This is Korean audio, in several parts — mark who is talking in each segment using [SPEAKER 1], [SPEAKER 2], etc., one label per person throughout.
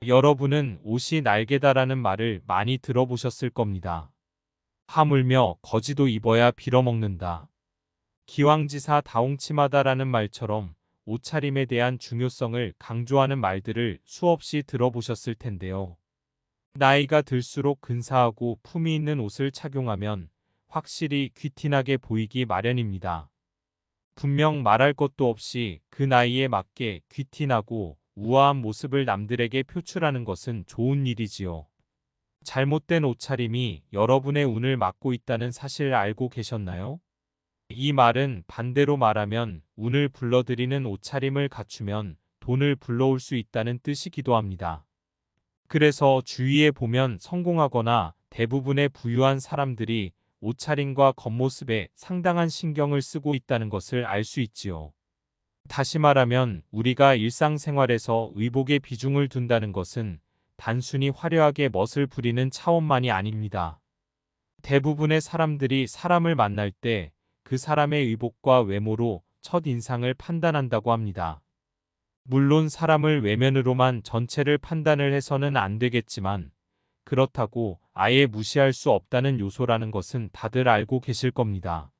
[SPEAKER 1] 여러분은 옷이 날개다라는 말을 많이 들어보셨을 겁니다. 하물며 거지도 입어야 빌어먹는다. 기왕지사 다홍치마다라는 말처럼 옷차림에 대한 중요성을 강조하는 말들을 수없이 들어보셨을 텐데요. 나이가 들수록 근사하고 품위 있는 옷을 착용하면 확실히 귀티나게 보이기 마련입니다. 분명 말할 것도 없이 그 나이에 맞게 귀티나고 우아한 모습을 남들에게 표출하는 것은 좋은 일이지요. 잘못된 옷차림이 여러분의 운을 막고 있다는 사실 알고 계셨나요? 이 말은 반대로 말하면 운을 불러들이는 옷차림을 갖추면 돈을 불러올 수 있다는 뜻이기도 합니다. 그래서 주위에 보면 성공하거나 대부분의 부유한 사람들이 옷차림과 겉모습에 상당한 신경을 쓰고 있다는 것을 알 수 있지요. 다시 말하면 우리가 일상생활에서 의복에 비중을 둔다는 것은 단순히 화려하게 멋을 부리는 차원만이 아닙니다. 대부분의 사람들이 사람을 만날 때 그 사람의 의복과 외모로 첫인상을 판단한다고 합니다. 물론 사람을 외면으로만 전체를 판단을 해서는 안 되겠지만 그렇다고 아예 무시할 수 없다는 요소라는 것은 다들 알고 계실 겁니다.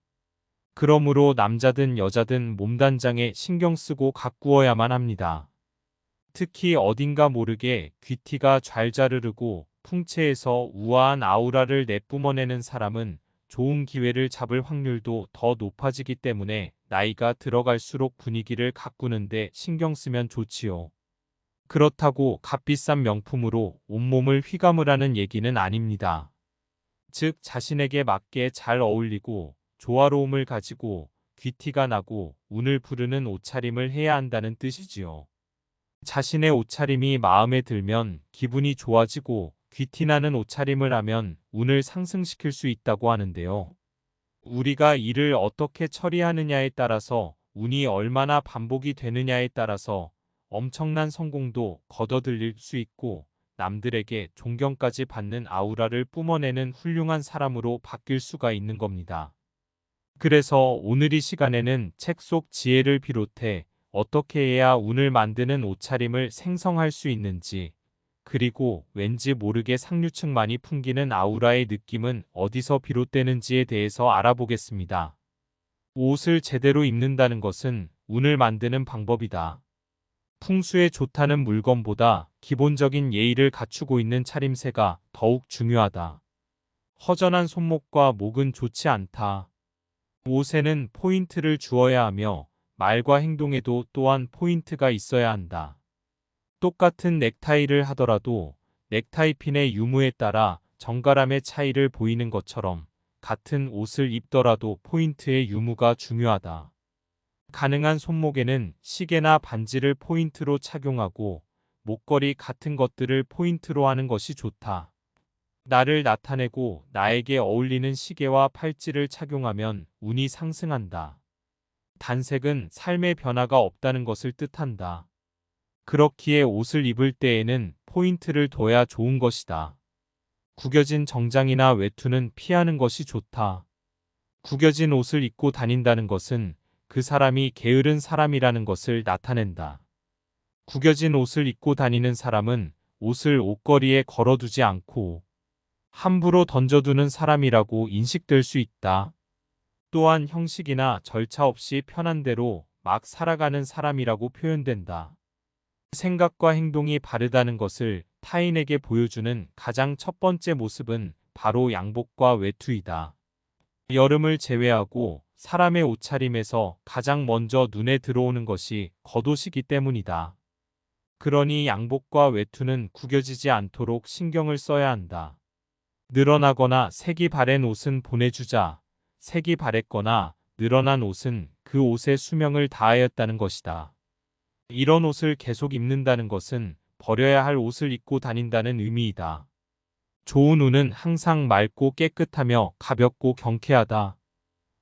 [SPEAKER 1] 그러므로 남자든 여자든 몸단장에 신경 쓰고 가꾸어야만 합니다. 특히 어딘가 모르게 귀티가 좌르르고 풍채에서 우아한 아우라를 내뿜어내는 사람은 좋은 기회를 잡을 확률도 더 높아지기 때문에 나이가 들어갈수록 분위기를 가꾸는데 신경 쓰면 좋지요. 그렇다고 값비싼 명품으로 온몸을 휘감으라는 얘기는 아닙니다. 즉 자신에게 맞게 잘 어울리고 조화로움을 가지고 귀티가 나고 운을 부르는 옷차림을 해야 한다는 뜻이지요. 자신의 옷차림이 마음에 들면 기분이 좋아지고 귀티나는 옷차림을 하면 운을 상승시킬 수 있다고 하는데요. 우리가 일을 어떻게 처리하느냐에 따라서 운이 얼마나 반복이 되느냐에 따라서 엄청난 성공도 거둬들일 수 있고 남들에게 존경까지 받는 아우라를 뿜어내는 훌륭한 사람으로 바뀔 수가 있는 겁니다. 그래서 오늘 이 시간에는 책 속 지혜를 비롯해 어떻게 해야 운을 만드는 옷차림을 생성할 수 있는지, 그리고 왠지 모르게 상류층만이 풍기는 아우라의 느낌은 어디서 비롯되는지에 대해서 알아보겠습니다. 옷을 제대로 입는다는 것은 운을 만드는 방법이다. 풍수에 좋다는 물건보다 기본적인 예의를 갖추고 있는 차림새가 더욱 중요하다. 허전한 손목과 목은 좋지 않다. 옷에는 포인트를 주어야 하며 말과 행동에도 또한 포인트가 있어야 한다. 똑같은 넥타이를 하더라도 넥타이 핀의 유무에 따라 정갈함의 차이를 보이는 것처럼 같은 옷을 입더라도 포인트의 유무가 중요하다. 가능한 손목에는 시계나 반지를 포인트로 착용하고 목걸이 같은 것들을 포인트로 하는 것이 좋다. 나를 나타내고 나에게 어울리는 시계와 팔찌를 착용하면 운이 상승한다. 단색은 삶의 변화가 없다는 것을 뜻한다. 그렇기에 옷을 입을 때에는 포인트를 둬야 좋은 것이다. 구겨진 정장이나 외투는 피하는 것이 좋다. 구겨진 옷을 입고 다닌다는 것은 그 사람이 게으른 사람이라는 것을 나타낸다. 구겨진 옷을 입고 다니는 사람은 옷을 옷걸이에 걸어두지 않고 함부로 던져두는 사람이라고 인식될 수 있다. 또한 형식이나 절차 없이 편한 대로 막 살아가는 사람이라고 표현된다. 생각과 행동이 바르다는 것을 타인에게 보여주는 가장 첫 번째 모습은 바로 양복과 외투이다. 여름을 제외하고 사람의 옷차림에서 가장 먼저 눈에 들어오는 것이 겉옷이기 때문이다. 그러니 양복과 외투는 구겨지지 않도록 신경을 써야 한다. 늘어나거나 색이 바랜 옷은 보내주자. 색이 바랬거나 늘어난 옷은 그 옷의 수명을 다하였다는 것이다. 이런 옷을 계속 입는다는 것은 버려야 할 옷을 입고 다닌다는 의미이다. 좋은 운은 항상 맑고 깨끗하며 가볍고 경쾌하다.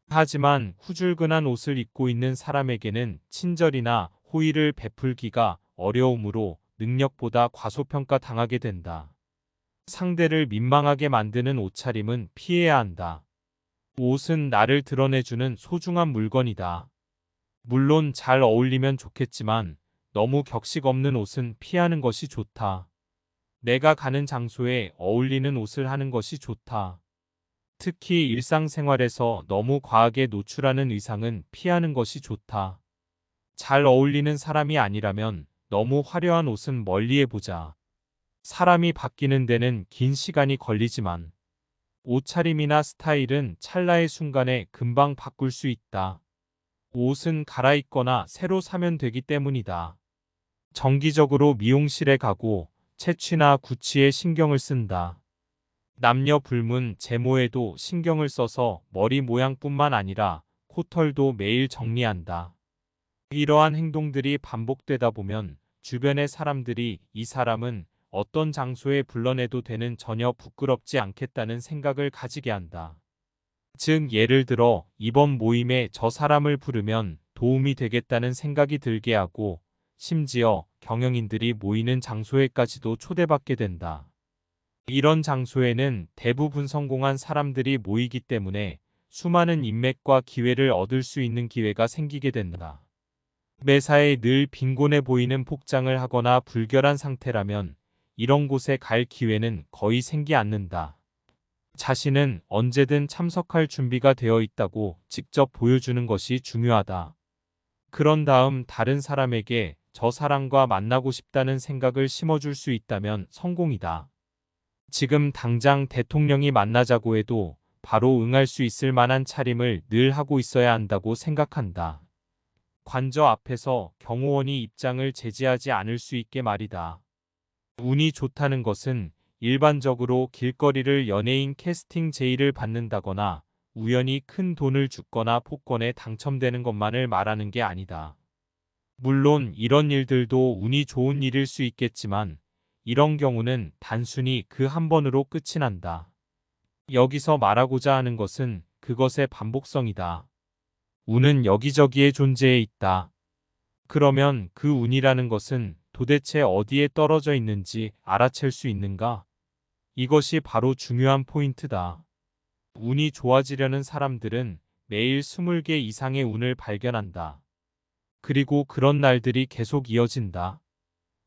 [SPEAKER 1] 하지만 후줄근한 옷을 입고 있는 사람에게는 친절이나 호의를 베풀기가 어려우므로 능력보다 과소평가 당하게 된다. 상대를 민망하게 만드는 옷차림은 피해야 한다. 옷은 나를 드러내주는 소중한 물건이다. 물론 잘 어울리면 좋겠지만 너무 격식 없는 옷은 피하는 것이 좋다. 내가 가는 장소에 어울리는 옷을 하는 것이 좋다. 특히 일상생활에서 너무 과하게 노출하는 의상은 피하는 것이 좋다. 잘 어울리는 사람이 아니라면 너무 화려한 옷은 멀리해보자. 사람이 바뀌는 데는 긴 시간이 걸리지만 옷차림이나 스타일은 찰나의 순간에 금방 바꿀 수 있다. 옷은 갈아입거나 새로 사면 되기 때문이다. 정기적으로 미용실에 가고 채취나 구취에 신경을 쓴다. 남녀 불문 제모에도 신경을 써서 머리 모양뿐만 아니라 코털도 매일 정리한다. 이러한 행동들이 반복되다 보면 주변의 사람들이 이 사람은 어떤 장소에 불러내도 되는 전혀 부끄럽지 않겠다는 생각을 가지게 한다. 즉 예를 들어 이번 모임에 저 사람을 부르면 도움이 되겠다는 생각이 들게 하고 심지어 경영인들이 모이는 장소에까지도 초대받게 된다. 이런 장소에는 대부분 성공한 사람들이 모이기 때문에 수많은 인맥과 기회를 얻을 수 있는 기회가 생기게 된다. 매사에 늘 빈곤해 보이는 복장을 하거나 불결한 상태라면 이런 곳에 갈 기회는 거의 생기 않는다. 자신은 언제든 참석할 준비가 되어 있다고 직접 보여주는 것이 중요하다. 그런 다음 다른 사람에게 저 사람과 만나고 싶다는 생각을 심어줄 수 있다면 성공이다. 지금 당장 대통령이 만나자고 해도 바로 응할 수 있을 만한 차림을 늘 하고 있어야 한다고 생각한다. 관저 앞에서 경호원이 입장을 제지하지 않을 수 있게 말이다. 운이 좋다는 것은 일반적으로 길거리를 연예인 캐스팅 제의를 받는다거나 우연히 큰 돈을 줍거나 복권에 당첨되는 것만을 말하는 게 아니다. 물론 이런 일들도 운이 좋은 일일 수 있겠지만 이런 경우는 단순히 그 한 번으로 끝이 난다. 여기서 말하고자 하는 것은 그것의 반복성이다. 운은 여기저기에 존재해 있다. 그러면 그 운이라는 것은 도대체 어디에 떨어져 있는지 알아챌 수 있는가? 이것이 바로 중요한 포인트다. 운이 좋아지려는 사람들은 매일 20개 이상의 운을 발견한다. 그리고 그런 날들이 계속 이어진다.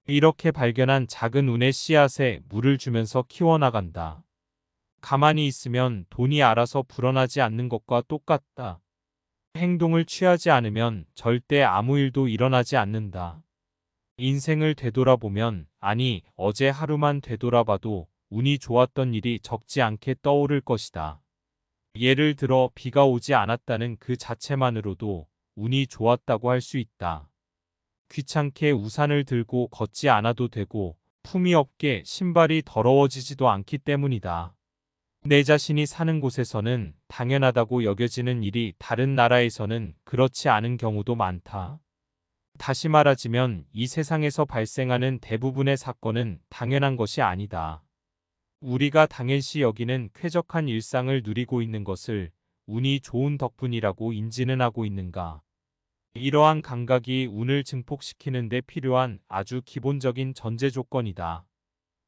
[SPEAKER 1] 이렇게 발견한 작은 운의 씨앗에 물을 주면서 키워나간다. 가만히 있으면 돈이 알아서 불어나지 않는 것과 똑같다. 행동을 취하지 않으면 절대 아무 일도 일어나지 않는다. 인생을 되돌아보면, 아니, 어제 하루만 되돌아봐도 운이 좋았던 일이 적지 않게 떠오를 것이다. 예를 들어 비가 오지 않았다는 그 자체만으로도 운이 좋았다고 할 수 있다. 귀찮게 우산을 들고 걷지 않아도 되고 품위 없게 신발이 더러워지지도 않기 때문이다. 내 자신이 사는 곳에서는 당연하다고 여겨지는 일이 다른 나라에서는 그렇지 않은 경우도 많다. 다시 말하자면 이 세상에서 발생하는 대부분의 사건은 당연한 것이 아니다. 우리가 당연시 여기는 쾌적한 일상을 누리고 있는 것을 운이 좋은 덕분이라고 인지는 하고 있는가? 이러한 감각이 운을 증폭시키는 데 필요한 아주 기본적인 전제 조건이다.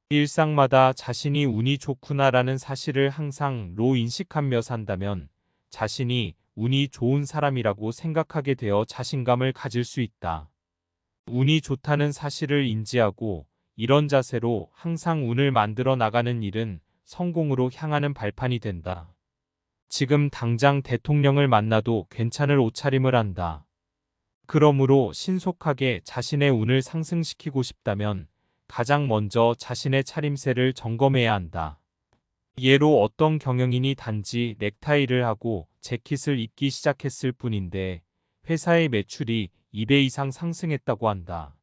[SPEAKER 1] 일상마다 자신이 운이 좋구나라는 사실을 항상 인식하며 산다면 자신이 운이 좋은 사람이라고 생각하게 되어 자신감을 가질 수 있다. 운이 좋다는 사실을 인지하고 이런 자세로 항상 운을 만들어 나가는 일은 성공으로 향하는 발판이 된다. 지금 당장 대통령을 만나도 괜찮을 옷차림을 한다. 그러므로 신속하게 자신의 운을 상승시키고 싶다면 가장 먼저 자신의 차림새를 점검해야 한다. 예로 어떤 경영인이 단지 넥타이를 하고 재킷을 입기 시작했을 뿐인데 회사의 매출이 2배 이상 상승했다고 한다.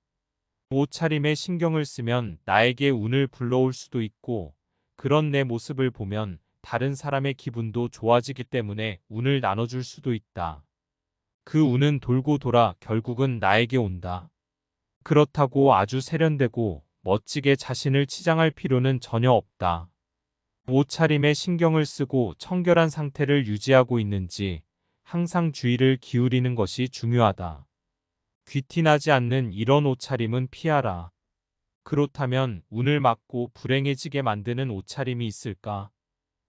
[SPEAKER 1] 옷차림에 신경을 쓰면 나에게 운을 불러올 수도 있고 그런 내 모습을 보면 다른 사람의 기분도 좋아지기 때문에 운을 나눠줄 수도 있다. 그 운은 돌고 돌아 결국은 나에게 온다. 그렇다고 아주 세련되고 멋지게 자신을 치장할 필요는 전혀 없다. 옷차림에 신경을 쓰고 청결한 상태를 유지하고 있는지 항상 주의를 기울이는 것이 중요하다. 귀티나지 않는 이런 옷차림은 피하라. 그렇다면 운을 막고 불행해지게 만드는 옷차림이 있을까?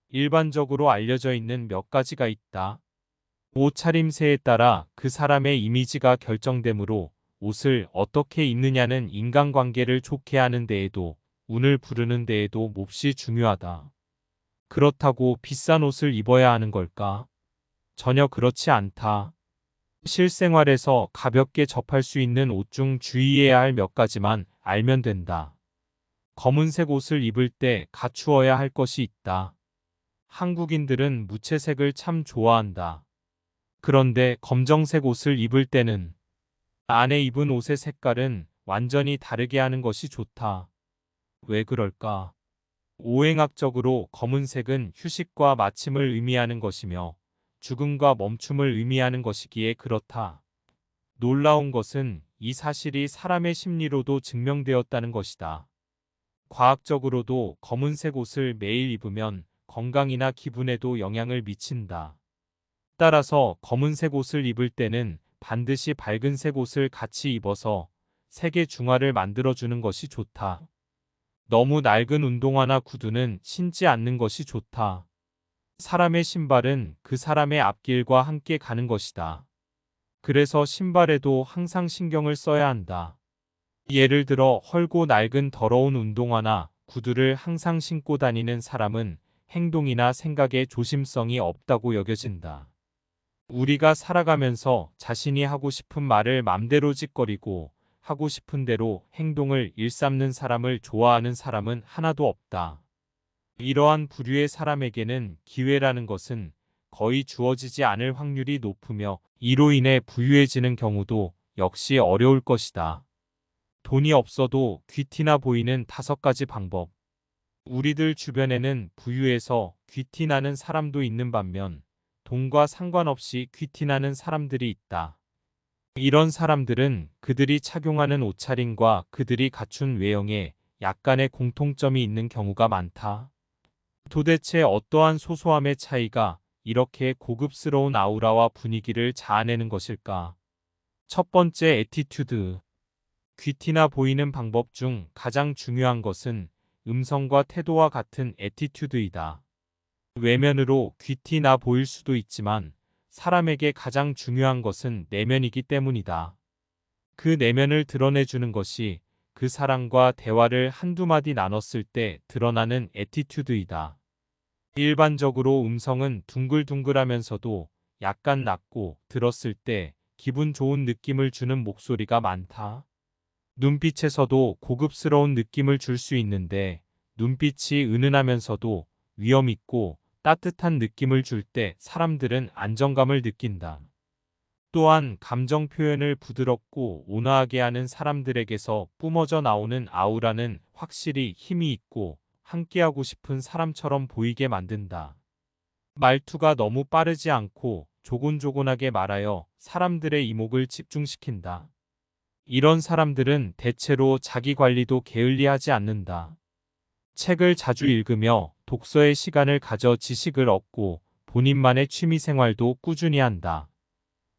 [SPEAKER 1] 일반적으로 알려져 있는 몇 가지가 있다. 옷차림새에 따라 그 사람의 이미지가 결정되므로 옷을 어떻게 입느냐는 인간관계를 좋게 하는 데에도 운을 부르는 데에도 몹시 중요하다. 그렇다고 비싼 옷을 입어야 하는 걸까? 전혀 그렇지 않다. 실생활에서 가볍게 접할 수 있는 옷 중 주의해야 할 몇 가지만 알면 된다. 검은색 옷을 입을 때 갖추어야 할 것이 있다. 한국인들은 무채색을 참 좋아한다. 그런데 검정색 옷을 입을 때는 안에 입은 옷의 색깔은 완전히 다르게 하는 것이 좋다. 왜 그럴까? 오행학적으로 검은색은 휴식과 마침을 의미하는 것이며 죽음과 멈춤을 의미하는 것이기에 그렇다. 놀라운 것은 이 사실이 사람의 심리로도 증명되었다는 것이다. 과학적으로도 검은색 옷을 매일 입으면 건강이나 기분에도 영향을 미친다. 따라서 검은색 옷을 입을 때는 반드시 밝은색 옷을 같이 입어서 색의 중화를 만들어주는 것이 좋다. 너무 낡은 운동화나 구두는 신지 않는 것이 좋다. 사람의 신발은 그 사람의 앞길과 함께 가는 것이다. 그래서 신발에도 항상 신경을 써야 한다. 예를 들어 헐고 낡은 더러운 운동화나 구두를 항상 신고 다니는 사람은 행동이나 생각에 조심성이 없다고 여겨진다. 우리가 살아가면서 자신이 하고 싶은 말을 맘대로 짓거리고 하고 싶은 대로 행동을 일삼는 사람을 좋아하는 사람은 하나도 없다. 이러한 부류의 사람에게는 기회라는 것은 거의 주어지지 않을 확률이 높으며 이로 인해 부유해지는 경우도 역시 어려울 것이다. 돈이 없어도 귀티나 보이는 5가지 방법. 우리들 주변에는 부유해서 귀티나는 사람도 있는 반면 돈과 상관없이 귀티나는 사람들이 있다. 이런 사람들은 그들이 착용하는 옷차림과 그들이 갖춘 외형에 약간의 공통점이 있는 경우가 많다. 도대체 어떠한 소소함의 차이가 이렇게 고급스러운 아우라와 분위기를 자아내는 것일까? 첫 번째, 애티튜드. 귀티나 보이는 방법 중 가장 중요한 것은 음성과 태도와 같은 애티튜드이다. 외면으로 귀티나 보일 수도 있지만 사람에게 가장 중요한 것은 내면이기 때문이다. 그 내면을 드러내주는 것이 그 사람과 대화를 한두 마디 나눴을 때 드러나는 애티튜드이다. 일반적으로 음성은 둥글둥글하면서도 약간 낮고 들었을 때 기분 좋은 느낌을 주는 목소리가 많다. 눈빛에서도 고급스러운 느낌을 줄 수 있는데 눈빛이 은은하면서도 위험 있고 따뜻한 느낌을 줄 때 사람들은 안정감을 느낀다. 또한 감정 표현을 부드럽고 온화하게 하는 사람들에게서 뿜어져 나오는 아우라는 확실히 힘이 있고 함께하고 싶은 사람처럼 보이게 만든다. 말투가 너무 빠르지 않고 조곤조곤하게 말하여 사람들의 이목을 집중시킨다. 이런 사람들은 대체로 자기 관리도 게을리하지 않는다. 책을 자주 읽으며 독서의 시간을 가져 지식을 얻고 본인만의 취미 생활도 꾸준히 한다.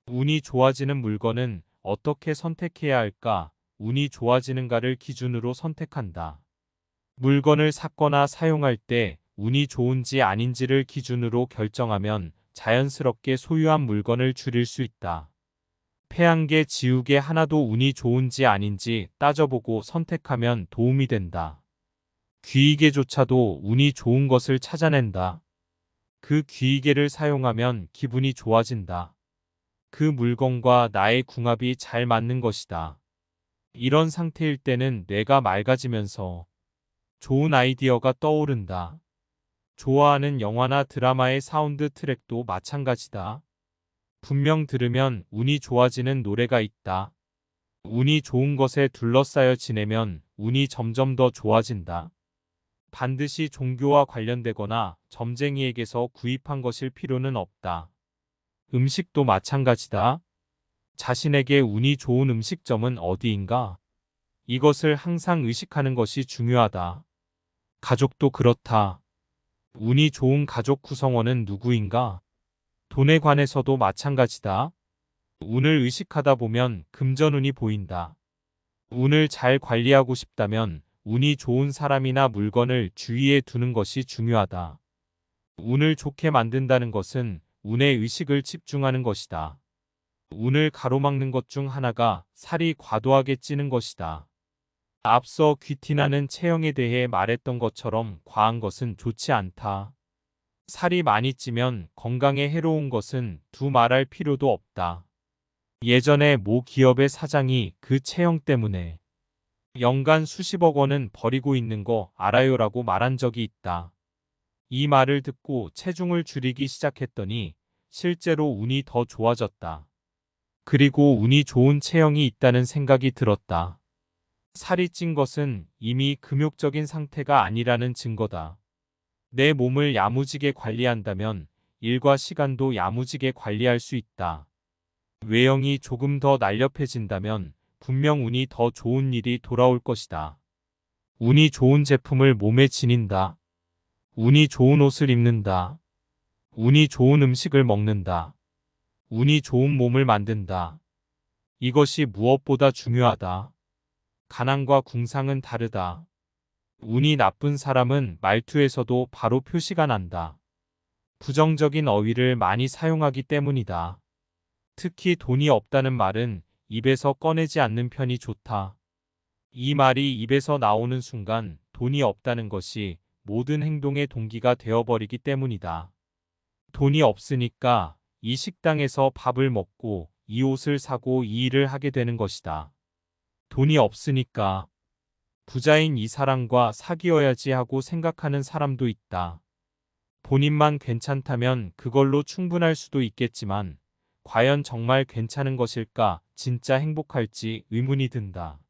[SPEAKER 1] 운이 좋아지는 물건은 어떻게 선택해야 할까? 운이 좋아지는가를 기준으로 선택한다. 물건을 샀거나 사용할 때 운이 좋은지 아닌지를 기준으로 결정하면 자연스럽게 소유한 물건을 줄일 수 있다. 패한개 지우개 하나도 운이 좋은지 아닌지 따져보고 선택하면 도움이 된다. 귀이개조차도 운이 좋은 것을 찾아낸다. 그 귀이개를 사용하면 기분이 좋아진다. 그 물건과 나의 궁합이 잘 맞는 것이다. 이런 상태일 때는 뇌가 맑아지면서 좋은 아이디어가 떠오른다. 좋아하는 영화나 드라마의 사운드 트랙도 마찬가지다. 분명 들으면 운이 좋아지는 노래가 있다. 운이 좋은 것에 둘러싸여 지내면 운이 점점 더 좋아진다. 반드시 종교와 관련되거나 점쟁이에게서 구입한 것일 필요는 없다. 음식도 마찬가지다. 자신에게 운이 좋은 음식점은 어디인가? 이것을 항상 의식하는 것이 중요하다. 가족도 그렇다. 운이 좋은 가족 구성원은 누구인가? 돈에 관해서도 마찬가지다. 운을 의식하다 보면 금전운이 보인다. 운을 잘 관리하고 싶다면 운이 좋은 사람이나 물건을 주위에 두는 것이 중요하다. 운을 좋게 만든다는 것은 운에 의식을 집중하는 것이다. 운을 가로막는 것 중 하나가 살이 과도하게 찌는 것이다. 앞서 귀티나는 체형에 대해 말했던 것처럼 과한 것은 좋지 않다. 살이 많이 찌면 건강에 해로운 것은 두말할 필요도 없다. 예전에 모 기업의 사장이 그 체형 때문에 연간 수십억 원은 버리고 있는 거 알아요라고 말한 적이 있다. 이 말을 듣고 체중을 줄이기 시작했더니 실제로 운이 더 좋아졌다. 그리고 운이 좋은 체형이 있다는 생각이 들었다. 살이 찐 것은 이미 금욕적인 상태가 아니라는 증거다. 내 몸을 야무지게 관리한다면 일과 시간도 야무지게 관리할 수 있다. 외형이 조금 더 날렵해진다면 분명 운이 더 좋은 일이 돌아올 것이다. 운이 좋은 제품을 몸에 지닌다. 운이 좋은 옷을 입는다. 운이 좋은 음식을 먹는다. 운이 좋은 몸을 만든다. 이것이 무엇보다 중요하다. 가난과 궁상은 다르다. 운이 나쁜 사람은 말투에서도 바로 표시가 난다. 부정적인 어휘를 많이 사용하기 때문이다. 특히 돈이 없다는 말은 입에서 꺼내지 않는 편이 좋다. 이 말이 입에서 나오는 순간 돈이 없다는 것이 모든 행동의 동기가 되어버리기 때문이다. 돈이 없으니까 이 식당에서 밥을 먹고 이 옷을 사고 이 일을 하게 되는 것이다. 돈이 없으니까 부자인 이 사람과 사귀어야지 하고 생각하는 사람도 있다. 본인만 괜찮다면 그걸로 충분할 수도 있겠지만 과연 정말 괜찮은 것일까, 진짜 행복할지 의문이 든다.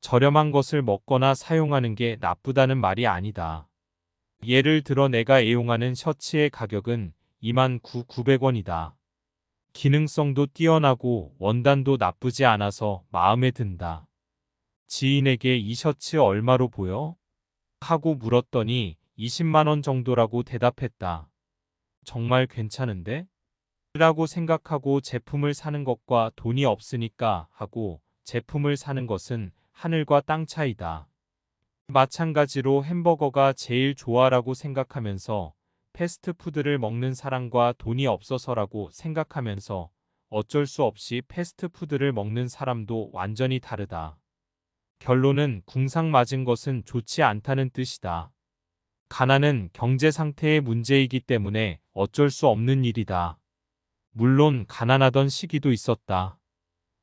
[SPEAKER 1] 저렴한 것을 먹거나 사용하는 게 나쁘다는 말이 아니다. 예를 들어 내가 애용하는 셔츠의 가격은 29,900원이다. 기능성도 뛰어나고 원단도 나쁘지 않아서 마음에 든다. 지인에게 이 셔츠 얼마로 보여? 하고 물었더니 20만 원 정도라고 대답했다. 정말 괜찮은데? 라고 생각하고 제품을 사는 것과 돈이 없으니까 하고 제품을 사는 것은 하늘과 땅 차이다. 마찬가지로 햄버거가 제일 좋아라고 생각하면서 패스트푸드를 먹는 사람과 돈이 없어서라고 생각하면서 어쩔 수 없이 패스트푸드를 먹는 사람도 완전히 다르다. 결론은 궁상 맞은 것은 좋지 않다는 뜻이다. 가난은 경제 상태의 문제이기 때문에 어쩔 수 없는 일이다. 물론 가난하던 시기도 있었다.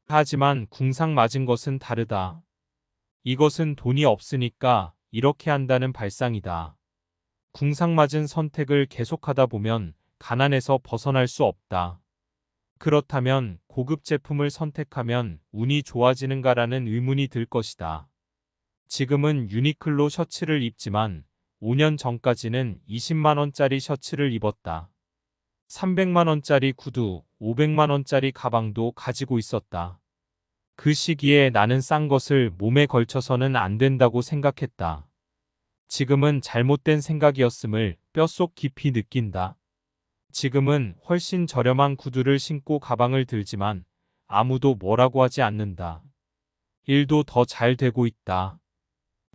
[SPEAKER 1] 하지만 궁상 맞은 것은 다르다. 이것은 돈이 없으니까 이렇게 한다는 발상이다. 궁상 맞은 선택을 계속하다 보면 가난에서 벗어날 수 없다. 그렇다면 고급 제품을 선택하면 운이 좋아지는가라는 의문이 들 것이다. 지금은 유니클로 셔츠를 입지만 5년 전까지는 20만 원짜리 셔츠를 입었다. 300만 원짜리 구두, 500만 원짜리 가방도 가지고 있었다. 그 시기에 나는 싼 것을 몸에 걸쳐서는 안 된다고 생각했다. 지금은 잘못된 생각이었음을 뼛속 깊이 느낀다. 지금은 훨씬 저렴한 구두를 신고 가방을 들지만 아무도 뭐라고 하지 않는다. 일도 더 잘 되고 있다.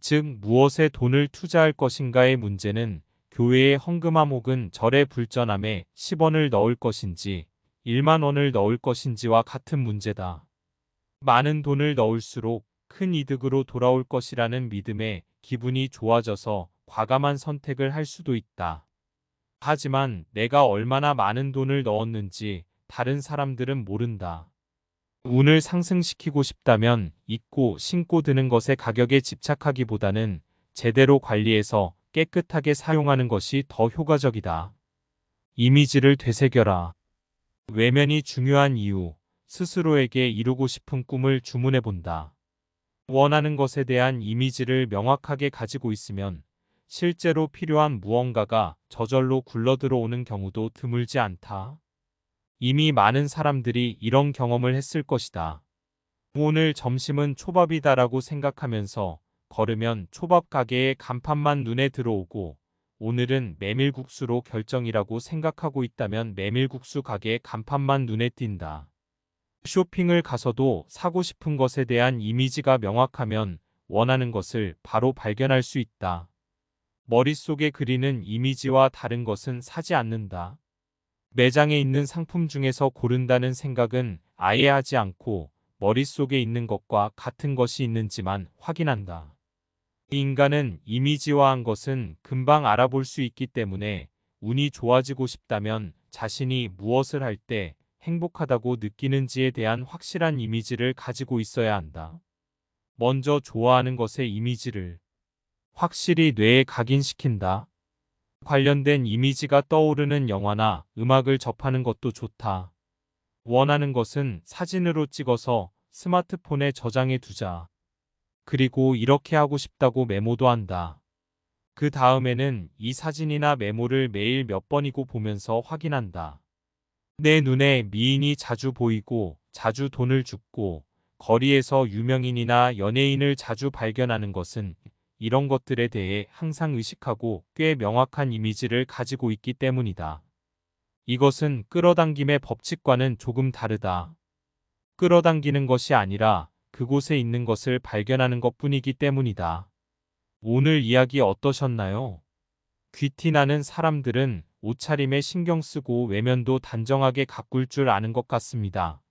[SPEAKER 1] 즉 무엇에 돈을 투자할 것인가의 문제는 교회의 헌금함 혹은 절의 불전함에 10원을 넣을 것인지 1만 원을 넣을 것인지와 같은 문제다. 많은 돈을 넣을수록 큰 이득으로 돌아올 것이라는 믿음에 기분이 좋아져서 과감한 선택을 할 수도 있다. 하지만 내가 얼마나 많은 돈을 넣었는지 다른 사람들은 모른다. 운을 상승시키고 싶다면 입고 신고 드는 것의 가격에 집착하기보다는 제대로 관리해서 깨끗하게 사용하는 것이 더 효과적이다. 이미지를 되새겨라. 외면이 중요한 이유, 스스로에게 이루고 싶은 꿈을 주문해 본다. 원하는 것에 대한 이미지를 명확하게 가지고 있으면 실제로 필요한 무언가가 저절로 굴러들어오는 경우도 드물지 않다. 이미 많은 사람들이 이런 경험을 했을 것이다. 오늘 점심은 초밥이다라고 생각하면서 걸으면 초밥 가게의 간판만 눈에 들어오고 오늘은 메밀국수로 결정이라고 생각하고 있다면 메밀국수 가게의 간판만 눈에 띈다. 쇼핑을 가서도 사고 싶은 것에 대한 이미지가 명확하면 원하는 것을 바로 발견할 수 있다. 머릿속에 그리는 이미지와 다른 것은 사지 않는다. 매장에 있는 상품 중에서 고른다는 생각은 아예 하지 않고 머릿속에 있는 것과 같은 것이 있는지만 확인한다. 인간은 이미지화한 것은 금방 알아볼 수 있기 때문에 운이 좋아지고 싶다면 자신이 무엇을 할 때 행복하다고 느끼는지에 대한 확실한 이미지를 가지고 있어야 한다. 먼저 좋아하는 것의 이미지를 확실히 뇌에 각인시킨다. 관련된 이미지가 떠오르는 영화나 음악을 접하는 것도 좋다. 원하는 것은 사진으로 찍어서 스마트폰에 저장해 두자. 그리고 이렇게 하고 싶다고 메모도 한다. 그 다음에는 이 사진이나 메모를 매일 몇 번이고 보면서 확인한다. 내 눈에 미인이 자주 보이고 자주 돈을 줍고 거리에서 유명인이나 연예인을 자주 발견하는 것은 이런 것들에 대해 항상 의식하고 꽤 명확한 이미지를 가지고 있기 때문이다. 이것은 끌어당김의 법칙과는 조금 다르다. 끌어당기는 것이 아니라 그곳에 있는 것을 발견하는 것뿐이기 때문이다. 오늘 이야기 어떠셨나요? 귀티나는 사람들은 옷차림에 신경 쓰고 외면도 단정하게 가꿀 줄 아는 것 같습니다.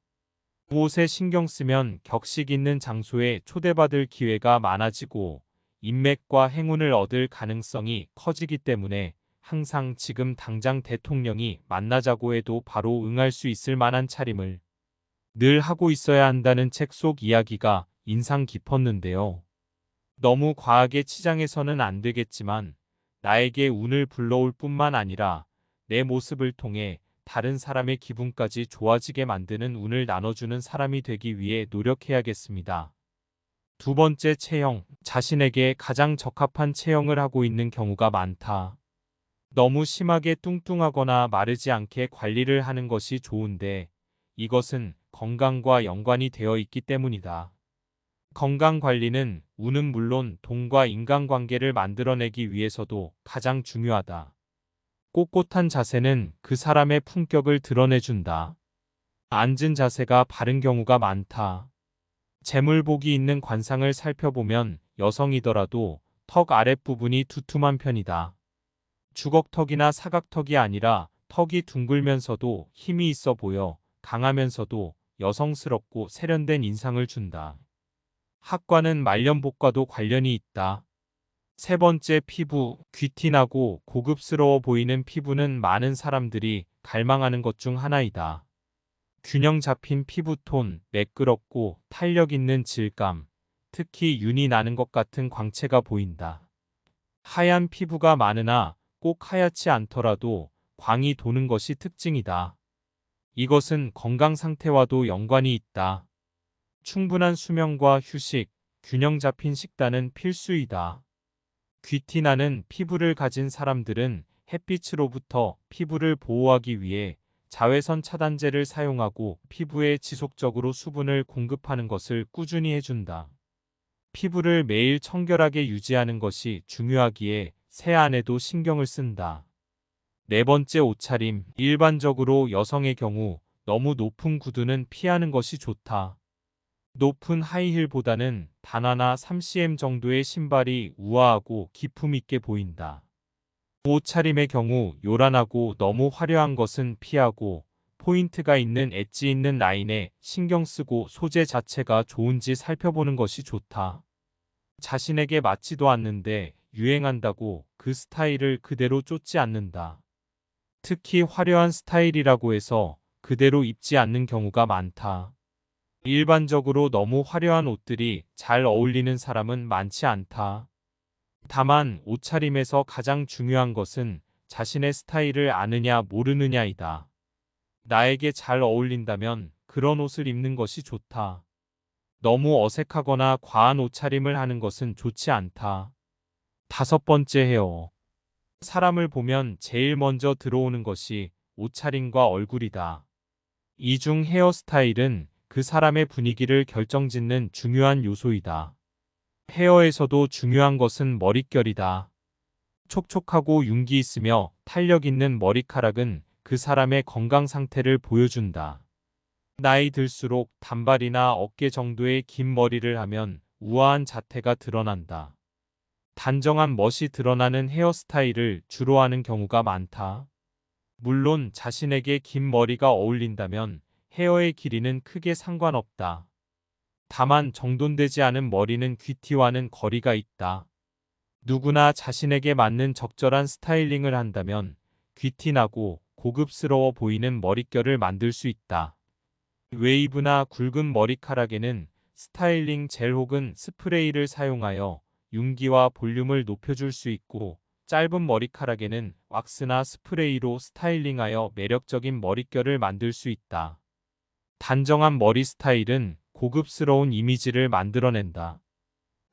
[SPEAKER 1] 옷에 신경 쓰면 격식 있는 장소에 초대받을 기회가 많아지고 인맥과 행운을 얻을 가능성이 커지기 때문에 항상 지금 당장 대통령이 만나자고 해도 바로 응할 수 있을 만한 차림을 늘 하고 있어야 한다는 책 속 이야기가 인상 깊었는데요. 너무 과하게 치장해서는 안 되겠지만 나에게 운을 불러올 뿐만 아니라 내 모습을 통해 다른 사람의 기분까지 좋아지게 만드는 운을 나눠주는 사람이 되기 위해 노력해야겠습니다. 두 번째 체형, 자신에게 가장 적합한 체형을 하고 있는 경우가 많다. 너무 심하게 뚱뚱하거나 마르지 않게 관리를 하는 것이 좋은데 이것은 건강과 연관이 되어 있기 때문이다. 건강관리는 운은 물론 돈과 인간관계를 만들어내기 위해서도 가장 중요하다. 꼿꼿한 자세는 그 사람의 품격을 드러내준다. 앉은 자세가 바른 경우가 많다. 재물복이 있는 관상을 살펴보면 여성이더라도 턱 아랫부분이 두툼한 편이다. 주걱턱이나 사각턱이 아니라 턱이 둥글면서도 힘이 있어 보여 강하면서도 여성스럽고 세련된 인상을 준다. 학과는 말년복과도 관련이 있다. 세 번째 피부, 귀티나고 고급스러워 보이는 피부는 많은 사람들이 갈망하는 것 중 하나이다. 균형 잡힌 피부톤, 매끄럽고 탄력 있는 질감, 특히 윤이 나는 것 같은 광채가 보인다. 하얀 피부가 많으나 꼭 하얗지 않더라도 광이 도는 것이 특징이다. 이것은 건강 상태와도 연관이 있다. 충분한 수면과 휴식, 균형 잡힌 식단은 필수이다. 귀티나는 피부를 가진 사람들은 햇빛으로부터 피부를 보호하기 위해 자외선 차단제를 사용하고 피부에 지속적으로 수분을 공급하는 것을 꾸준히 해준다. 피부를 매일 청결하게 유지하는 것이 중요하기에 세안에도 신경을 쓴다. 네 번째 옷차림, 일반적으로 여성의 경우 너무 높은 구두는 피하는 것이 좋다. 높은 하이힐보다는 단화나 3cm 정도의 신발이 우아하고 기품 있게 보인다. 옷차림의 경우 요란하고 너무 화려한 것은 피하고 포인트가 있는 엣지 있는 라인에 신경 쓰고 소재 자체가 좋은지 살펴보는 것이 좋다. 자신에게 맞지도 않는데 유행한다고 그 스타일을 그대로 쫓지 않는다. 특히 화려한 스타일이라고 해서 그대로 입지 않는 경우가 많다. 일반적으로 너무 화려한 옷들이 잘 어울리는 사람은 많지 않다. 다만 옷차림에서 가장 중요한 것은 자신의 스타일을 아느냐 모르느냐이다. 나에게 잘 어울린다면 그런 옷을 입는 것이 좋다. 너무 어색하거나 과한 옷차림을 하는 것은 좋지 않다. 다섯 번째 헤어. 사람을 보면 제일 먼저 들어오는 것이 옷차림과 얼굴이다. 이 중 헤어스타일은 그 사람의 분위기를 결정짓는 중요한 요소이다. 헤어에서도 중요한 것은 머릿결이다. 촉촉하고 윤기 있으며 탄력 있는 머리카락은 그 사람의 건강 상태를 보여준다. 나이 들수록 단발이나 어깨 정도의 긴 머리를 하면 우아한 자태가 드러난다. 단정한 멋이 드러나는 헤어스타일을 주로 하는 경우가 많다. 물론 자신에게 긴 머리가 어울린다면 헤어의 길이는 크게 상관없다. 다만 정돈되지 않은 머리는 귀티와는 거리가 있다. 누구나 자신에게 맞는 적절한 스타일링을 한다면 귀티나고 고급스러워 보이는 머릿결을 만들 수 있다. 웨이브나 굵은 머리카락에는 스타일링 젤 혹은 스프레이를 사용하여 윤기와 볼륨을 높여줄 수 있고, 짧은 머리카락에는 왁스나 스프레이로 스타일링하여 매력적인 머릿결을 만들 수 있다. 단정한 머리 스타일은 고급스러운 이미지를 만들어낸다.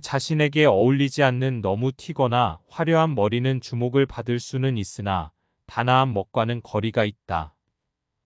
[SPEAKER 1] 자신에게 어울리지 않는 너무 튀거나 화려한 머리는 주목을 받을 수는 있으나 단아한 멋과는 거리가 있다.